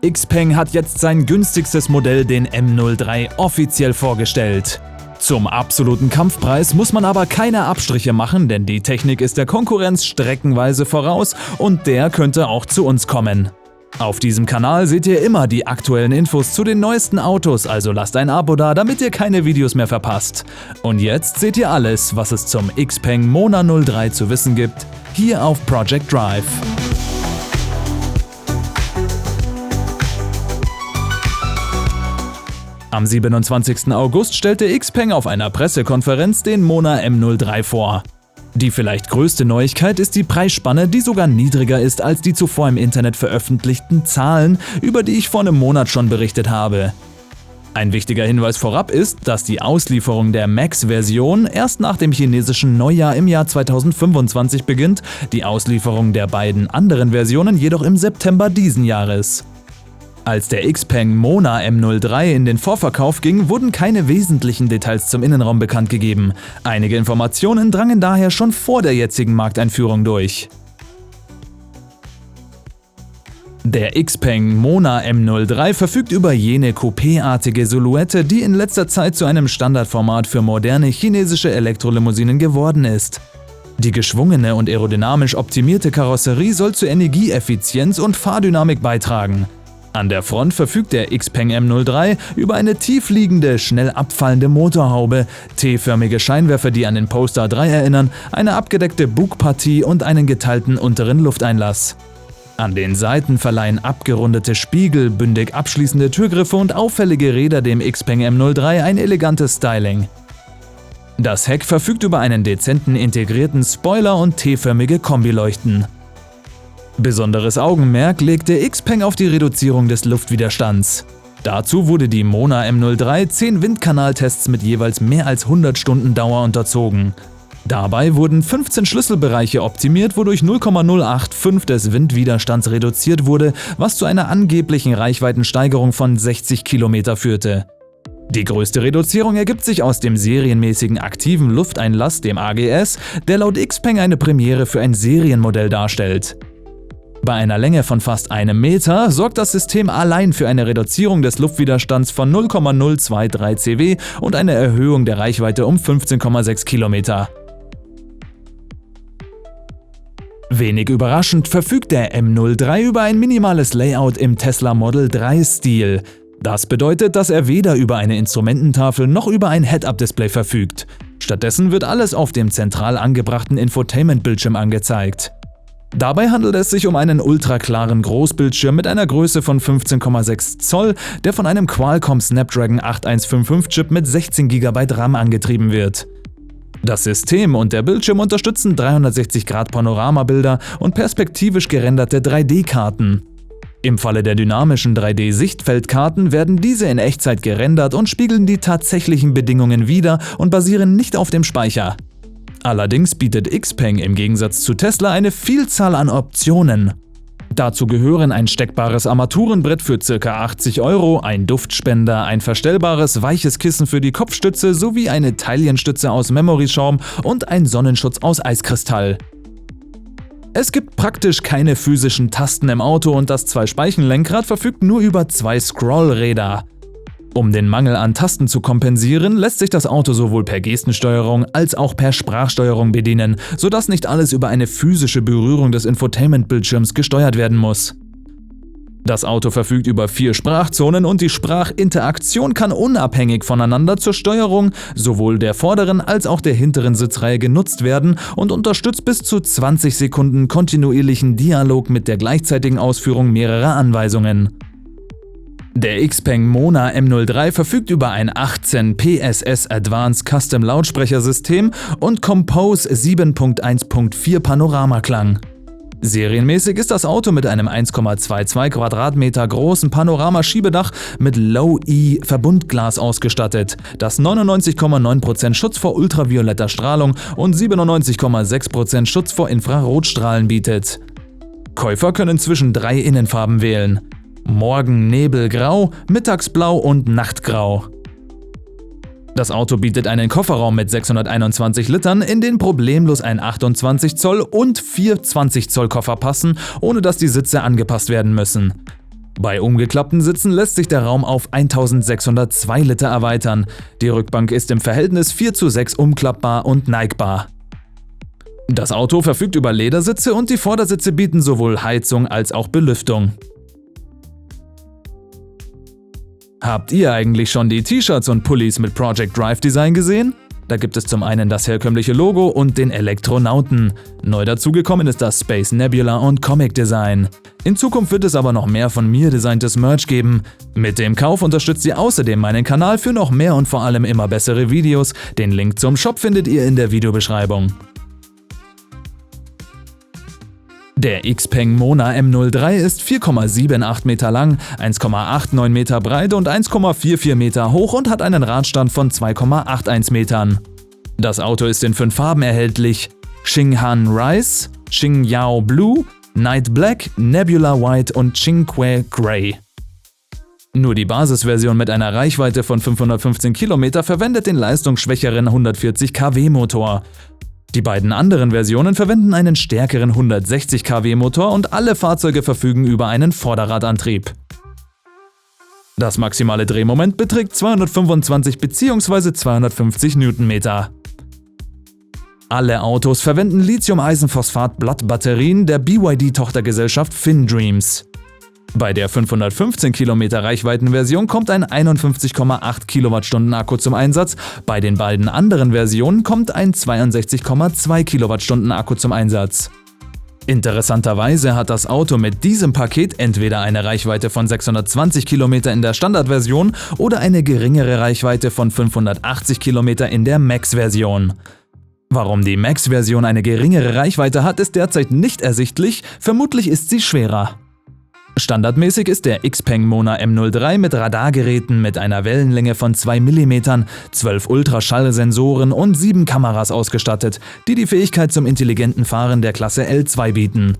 XPeng hat jetzt sein günstigstes Modell, den M03, offiziell vorgestellt. Zum absoluten Kampfpreis muss man aber keine Abstriche machen, denn die Technik ist der Konkurrenz streckenweise voraus und der könnte auch zu uns kommen. Auf diesem Kanal seht ihr immer die aktuellen Infos zu den neuesten Autos, also lasst ein Abo da, damit ihr keine Videos mehr verpasst. Und jetzt seht ihr alles, was es zum XPeng Mona 03 zu wissen gibt, hier auf Project Drive. Am 27. August stellte XPeng auf einer Pressekonferenz den Mona M03 vor. Die vielleicht größte Neuigkeit ist die Preisspanne, die sogar niedriger ist als die zuvor im Internet veröffentlichten Zahlen, über die ich vor einem Monat schon berichtet habe. Ein wichtiger Hinweis vorab ist, dass die Auslieferung der Max-Version erst nach dem chinesischen Neujahr im Jahr 2025 beginnt, die Auslieferung der beiden anderen Versionen jedoch im September diesen Jahres. Als der XPeng Mona M03 in den Vorverkauf ging, wurden keine wesentlichen Details zum Innenraum bekannt gegeben. Einige Informationen drangen daher schon vor der jetzigen Markteinführung durch. Der XPeng Mona M03 verfügt über jene Coupé-artige Silhouette, die in letzter Zeit zu einem Standardformat für moderne chinesische Elektrolimousinen geworden ist. Die geschwungene und aerodynamisch optimierte Karosserie soll zu Energieeffizienz und Fahrdynamik beitragen. An der Front verfügt der XPeng M03 über eine tiefliegende, schnell abfallende Motorhaube, T-förmige Scheinwerfer, die an den Polestar 3 erinnern, eine abgedeckte Bugpartie und einen geteilten unteren Lufteinlass. An den Seiten verleihen abgerundete Spiegel, bündig abschließende Türgriffe und auffällige Räder dem XPeng M03 ein elegantes Styling. Das Heck verfügt über einen dezenten integrierten Spoiler und T-förmige Kombileuchten. Besonderes Augenmerk legte XPeng auf die Reduzierung des Luftwiderstands. Dazu wurde die Mona M03 10 Windkanaltests mit jeweils mehr als 100 Stunden Dauer unterzogen. Dabei wurden 15 Schlüsselbereiche optimiert, wodurch 0,085 des Windwiderstands reduziert wurde, was zu einer angeblichen Reichweitensteigerung von 60 km führte. Die größte Reduzierung ergibt sich aus dem serienmäßigen aktiven Lufteinlass, dem AGS, der laut XPeng eine Premiere für ein Serienmodell darstellt. Bei einer Länge von fast einem Meter sorgt das System allein für eine Reduzierung des Luftwiderstands von 0,023 cW und eine Erhöhung der Reichweite um 15,6 km. Wenig überraschend verfügt der M03 über ein minimales Layout im Tesla Model 3-Stil. Das bedeutet, dass er weder über eine Instrumententafel noch über ein Head-Up-Display verfügt. Stattdessen wird alles auf dem zentral angebrachten Infotainment-Bildschirm angezeigt. Dabei handelt es sich um einen ultraklaren Großbildschirm mit einer Größe von 15,6 Zoll, der von einem Qualcomm Snapdragon 8155 Chip mit 16 GB RAM angetrieben wird. Das System und der Bildschirm unterstützen 360-Grad-Panoramabilder und perspektivisch gerenderte 3D-Karten. Im Falle der dynamischen 3D-Sichtfeldkarten werden diese in Echtzeit gerendert und spiegeln die tatsächlichen Bedingungen wider und basieren nicht auf dem Speicher. Allerdings bietet XPeng im Gegensatz zu Tesla eine Vielzahl an Optionen. Dazu gehören ein steckbares Armaturenbrett für ca. 80 €, ein Duftspender, ein verstellbares weiches Kissen für die Kopfstütze sowie eine Taillenstütze aus Memory-Schaum und ein Sonnenschutz aus Eiskristall. Es gibt praktisch keine physischen Tasten im Auto und das Zwei-Speichen-Lenkrad verfügt nur über 2 Scrollräder. Um den Mangel an Tasten zu kompensieren, lässt sich das Auto sowohl per Gestensteuerung als auch per Sprachsteuerung bedienen, sodass nicht alles über eine physische Berührung des Infotainment-Bildschirms gesteuert werden muss. Das Auto verfügt über 4 Sprachzonen und die Sprachinteraktion kann unabhängig voneinander zur Steuerung sowohl der vorderen als auch der hinteren Sitzreihe genutzt werden und unterstützt bis zu 20 Sekunden kontinuierlichen Dialog mit der gleichzeitigen Ausführung mehrerer Anweisungen. Der XPeng Mona M03 verfügt über ein 18 PSS Advanced Custom Lautsprechersystem und Compose 7.1.4 Panoramaklang. Serienmäßig ist das Auto mit einem 1,22 Quadratmeter großen Panoramaschiebedach mit Low-E Verbundglas ausgestattet, das 99,9% Schutz vor ultravioletter Strahlung und 97,6% Schutz vor Infrarotstrahlen bietet. Käufer können zwischen 3 Innenfarben wählen: Morgen-Nebelgrau, Mittagsblau und Nachtgrau. Das Auto bietet einen Kofferraum mit 621 Litern, in den problemlos ein 28 Zoll und 4 20 Zoll Koffer passen, ohne dass die Sitze angepasst werden müssen. Bei umgeklappten Sitzen lässt sich der Raum auf 1602 Liter erweitern. Die Rückbank ist im Verhältnis 4:6 umklappbar und neigbar. Das Auto verfügt über Ledersitze und die Vordersitze bieten sowohl Heizung als auch Belüftung. Habt ihr eigentlich schon die T-Shirts und Pullis mit Project Drive Design gesehen? Da gibt es zum einen das herkömmliche Logo und den Elektronauten. Neu dazugekommen ist das Space Nebula und Comic Design. In Zukunft wird es aber noch mehr von mir designtes Merch geben. Mit dem Kauf unterstützt ihr außerdem meinen Kanal für noch mehr und vor allem immer bessere Videos. Den Link zum Shop findet ihr in der Videobeschreibung. Der XPeng Mona M03 ist 4,78 Meter lang, 1,89 Meter breit und 1,44 Meter hoch und hat einen Radstand von 2,81 Metern. Das Auto ist in 5 Farben erhältlich: Xinghan Rice, Xingyao Blue, Night Black, Nebula White und Qingque Grey. Nur die Basisversion mit einer Reichweite von 515 km verwendet den leistungsschwächeren 140 kW Motor. Die beiden anderen Versionen verwenden einen stärkeren 160 kW Motor und alle Fahrzeuge verfügen über einen Vorderradantrieb. Das maximale Drehmoment beträgt 225 bzw. 250 Newtonmeter. Alle Autos verwenden Lithium-Eisenphosphat-Blattbatterien der BYD-Tochtergesellschaft FinDreams. Bei der 515 km Reichweitenversion kommt ein 51,8 Kilowattstunden Akku zum Einsatz, bei den beiden anderen Versionen kommt ein 62,2 Kilowattstunden Akku zum Einsatz. Interessanterweise hat das Auto mit diesem Paket entweder eine Reichweite von 620 km in der Standardversion oder eine geringere Reichweite von 580 km in der Max-Version. Warum die Max-Version eine geringere Reichweite hat, ist derzeit nicht ersichtlich, vermutlich ist sie schwerer. Standardmäßig ist der XPeng Mona M03 mit Radargeräten mit einer Wellenlänge von 2 mm, 12 Ultraschallsensoren und 7 Kameras ausgestattet, die die Fähigkeit zum intelligenten Fahren der Klasse L2 bieten.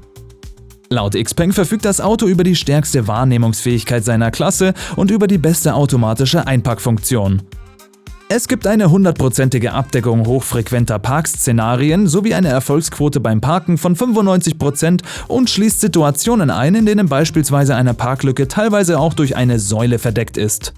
Laut XPeng verfügt das Auto über die stärkste Wahrnehmungsfähigkeit seiner Klasse und über die beste automatische Einparkfunktion. Es gibt eine 100%ige Abdeckung hochfrequenter Parkszenarien sowie eine Erfolgsquote beim Parken von 95% und schließt Situationen ein, in denen beispielsweise eine Parklücke teilweise auch durch eine Säule verdeckt ist.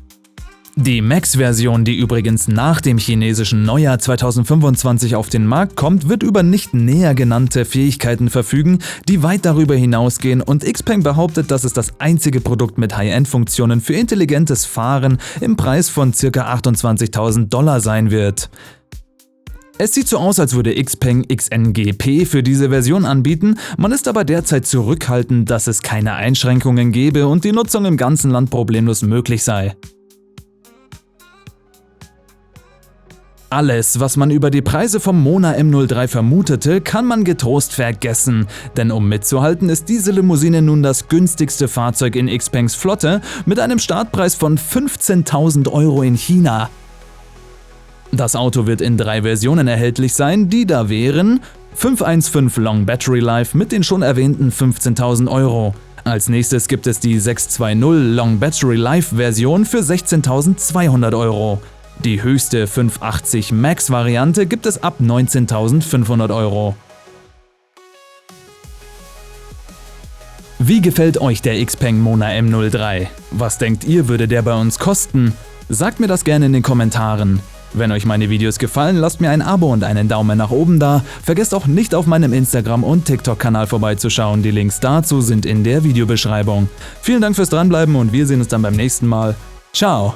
Die Max-Version, die übrigens nach dem chinesischen Neujahr 2025 auf den Markt kommt, wird über nicht näher genannte Fähigkeiten verfügen, die weit darüber hinausgehen, und XPeng behauptet, dass es das einzige Produkt mit High-End-Funktionen für intelligentes Fahren im Preis von ca. $28.000 sein wird. Es sieht so aus, als würde XPeng XNGP für diese Version anbieten, man ist aber derzeit zurückhaltend, dass es keine Einschränkungen gebe und die Nutzung im ganzen Land problemlos möglich sei. Alles, was man über die Preise vom Mona M03 vermutete, kann man getrost vergessen, denn um mitzuhalten ist diese Limousine nun das günstigste Fahrzeug in XPengs Flotte mit einem Startpreis von 15.000 € in China. Das Auto wird in 3 Versionen erhältlich sein, die da wären: 515 Long Battery Life mit den schon erwähnten 15.000 €. Als nächstes gibt es die 620 Long Battery Life Version für 16.200 €. Die höchste 580 Max-Variante gibt es ab 19.500 €. Wie gefällt euch der XPeng Mona M03? Was denkt ihr, würde der bei uns kosten? Sagt mir das gerne in den Kommentaren. Wenn euch meine Videos gefallen, lasst mir ein Abo und einen Daumen nach oben da. Vergesst auch nicht, auf meinem Instagram- und TikTok-Kanal vorbeizuschauen. Die Links dazu sind in der Videobeschreibung. Vielen Dank fürs Dranbleiben und wir sehen uns dann beim nächsten Mal. Ciao!